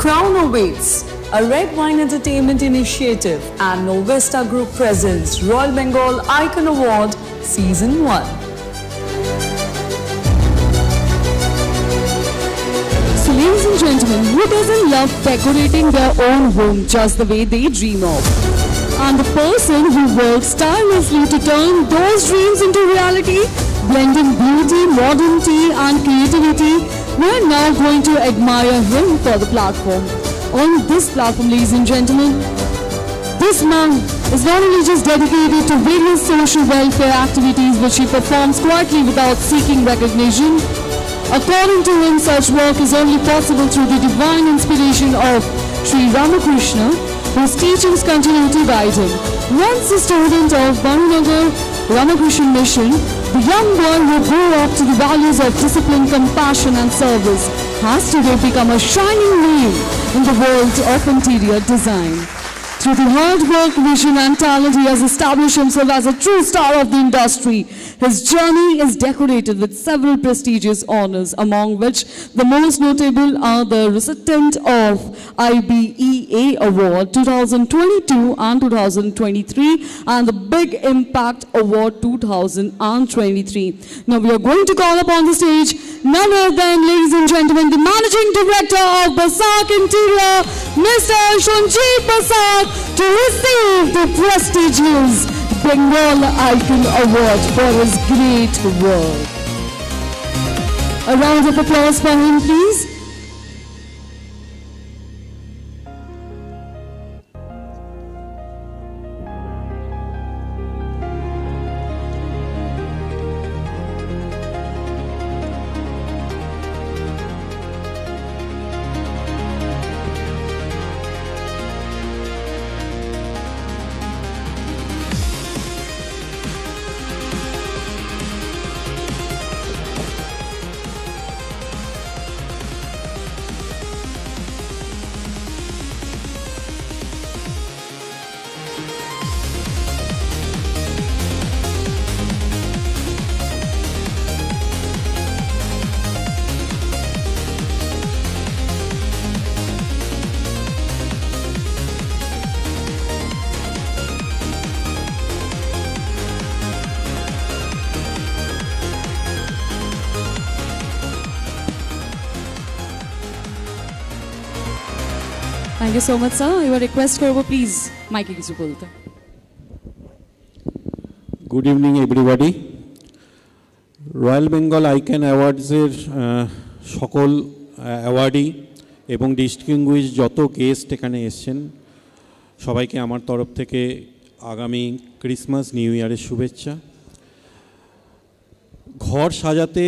crown awaits. A Red Wine Entertainment initiative and Novesta Group presents Royal Bengal Icon Award Season 1. So ladies and gentlemen, who doesn't love decorating their own home just the way they dream of? And the person who works tirelessly to turn those dreams into reality, blending beauty, modernity and creativity, we are now going to admire him for the platform. On this platform, ladies and gentlemen, this man is not only just dedicated to various social welfare activities which he performs quietly without seeking recognition. According to him, such work is only possible through the divine inspiration of Sri Ramakrishna, whose teachings continue to guide him. Once a student of Bhanunagar Ramakrishna Mission, the young boy who grew up to the values of discipline, compassion and service has today become a shining name in the world of interior design. Through the hard work, vision and talent, he has established himself as a true star of the industry. His journey is decorated with several prestigious honors, among which the most notable are the recipient of IBEA Award 2022 and 2023 and the Big Impact Award 2023. Now we are going to call upon the stage none other than, ladies and gentlemen, the Managing Director of Basak Interior, Mr. Shunjit Basak, to receive the prestigious Bengal Icon Award for his great work. A round of applause for him, please. Thank you so much, sir. Your request করব please মাইকে কিছু বলতে. Good evening everybody. Royal Bengal Icon Awards এর সকল awardee এবং distinguished যত guest এখানে এসেছেন সবাইকে আমার তরফ থেকে আগামী ক্রিসমাস নিউ ইয়ারের শুভেচ্ছা। ঘর সাজাতে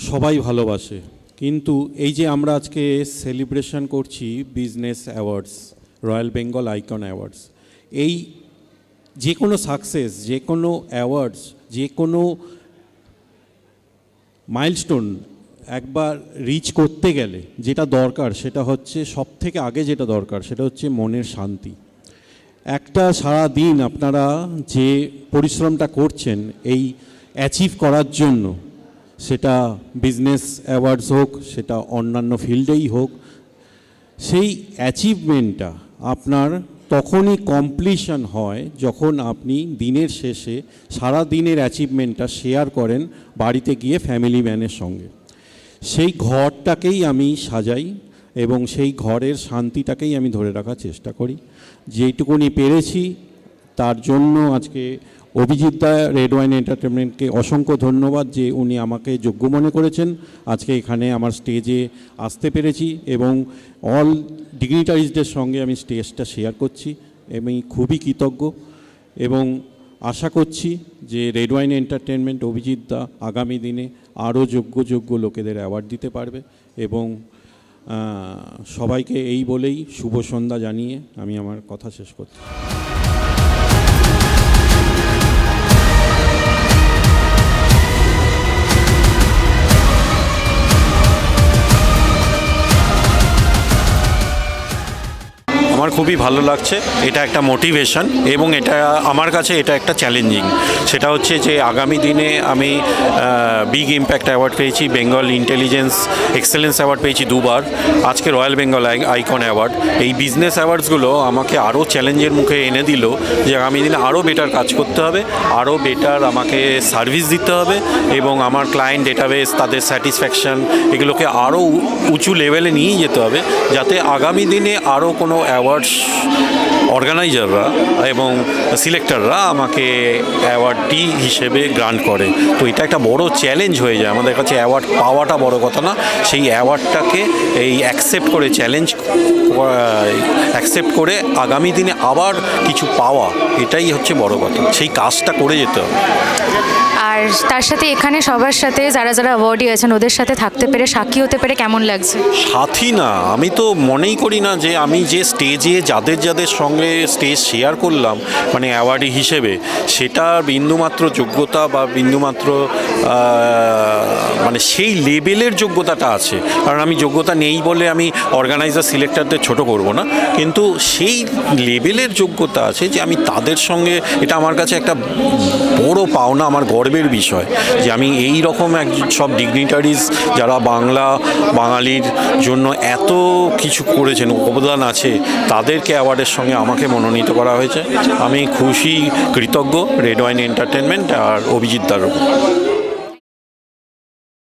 সবাই ভালোবাসে, কিন্তু এই যে আমরা আজকে সেলিব্রেশন করছি business awards, royal Bengal icon awards, এই যে কোনো সাকসেস, যে কোনো অ্যাওয়ার্ডস, যে কোনো মাইলস্টোন একবার রিচ করতে গেলে যেটা দরকার সেটা হচ্ছে, সবথেকে আগে যেটা দরকার সেটা হচ্ছে মনের শান্তি। একটা সারা দিন আপনারা যে পরিশ্রমটা করছেন এই অ্যাচিভ করার জন্য, সেটা বিজনেস অ্যাওয়ার্ডস হোক, সেটা অন্যান্য ফিল্ডেই হোক, সেই অ্যাচিভমেন্টটা আপনার তখনই কমপ্লিশন হয় যখন আপনি দিনের শেষে সারা দিনের অ্যাচিভমেন্টটা শেয়ার করেন বাড়িতে গিয়ে ফ্যামিলি ম্যানের সঙ্গে। সেই ঘরটাকেই আমি সাজাই এবং সেই ঘরের শান্তিটাকেই আমি ধরে রাখার চেষ্টা করি। যেটুকুনি পেরেছি তার জন্য আজকে অভিজিৎ দা, রেড ওয়াইন এন্টারটেনমেন্টকে অসংখ্য ধন্যবাদ যে উনি আমাকে যোগ্য মনে করেছেন আজকে এখানে আমার স্টেজে আসতে পেরেছি এবং অল ডিগনিটারিজদের সঙ্গে আমি স্টেজটা শেয়ার করছি। আমি খুবই কৃতজ্ঞ এবং আশা করছি যে রেড ওয়াইন এন্টারটেনমেন্ট, অভিজিৎ দা আগামী দিনে আরও যোগ্য লোকেদের অ্যাওয়ার্ড দিতে পারবে এবং সবাইকে এই বলেই শুভ সন্ধ্যা জানিয়ে আমি আমার কথা শেষ করছি। আমার খুবই ভালো লাগছে। এটা একটা মোটিভেশন এবং এটা আমার কাছে এটা একটা চ্যালেঞ্জিং। সেটা হচ্ছে যে আগামী দিনে আমি বিগ ইম্প্যাক্ট অ্যাওয়ার্ড পেয়েছি, বেঙ্গল ইন্টেলিজেন্স এক্সেলেন্স অ্যাওয়ার্ড পেয়েছি 2বার, আজকে রয়্যাল বেঙ্গল আইকন অ্যাওয়ার্ড। এই বিজনেস অ্যাওয়ার্ডসগুলো আমাকে আরও চ্যালেঞ্জের মুখে এনে দিল যে আগামী দিনে আরও বেটার কাজ করতে হবে, আরও বেটার আমাকে সার্ভিস দিতে হবে এবং আমার ক্লায়েন্ট ডেটাবেস, তাদের স্যাটিসফ্যাকশন, এগুলোকে আরও উঁচু লেভেলে নিয়ে যেতে হবে, যাতে আগামী দিনে আরও কোনো অ্যাওয়ার্ডস অর্গানাইজাররা এবং সিলেক্টররা আমাকে অ্যাওয়ার্ডটি হিসেবে গ্রান্ট করে। তো এটা একটা বড় চ্যালেঞ্জ হয়ে যায় আমাদের কাছে। অ্যাওয়ার্ড পাওয়াটা বড় কথা না, সেই অ্যাওয়ার্ডটাকে এই অ্যাকসেপ্ট করে, চ্যালেঞ্জ অ্যাকসেপ্ট করে আগামী দিনে আবার কিছু পাওয়া, এটাই হচ্ছে বড় কথা। সেই কাজটা করে যেতে হবে। আর তার সাথে এখানে সবার সাথে যারা যারা অ্যাওয়ার্ডি আছেন ওদের সাথে থাকতে পেরে, সাক্ষী হতে পেরে কেমন লাগছে? সাথী না, আমি তো মনেই করি না যে আমি যে স্টেজে যাদের সঙ্গে স্টেজ শেয়ার করলাম মানে অ্যাওয়ার্ডি হিসেবে, সেটা বিন্দুমাত্র যোগ্যতা বা বিন্দুমাত্র মানে সেই লেভেলের যোগ্যতাটা আছে। কারণ আমি যোগ্যতা নেই বলে আমি অর্গানাইজার সিলেক্টরদের ছোট করব না, কিন্তু সেই লেভেলের যোগ্যতা আছে যে আমি তাদের সঙ্গে, এটা আমার কাছে একটা বড় পাওনা, আমার গর্বের বিষয় যে আমি এই রকম সব ডিগনিটারিজ যারা বাঙালির জন্য এত কিছু করেছেন, অবদান আছে, তাদেরকে অ্যাওয়ার্ডের সঙ্গে আমাকে মনোনীত করা হয়েছে। আমি খুশি, কৃতজ্ঞ রেড ওয়াইন এন্টারটেনমেন্ট আর অভিজিৎ দার উপর।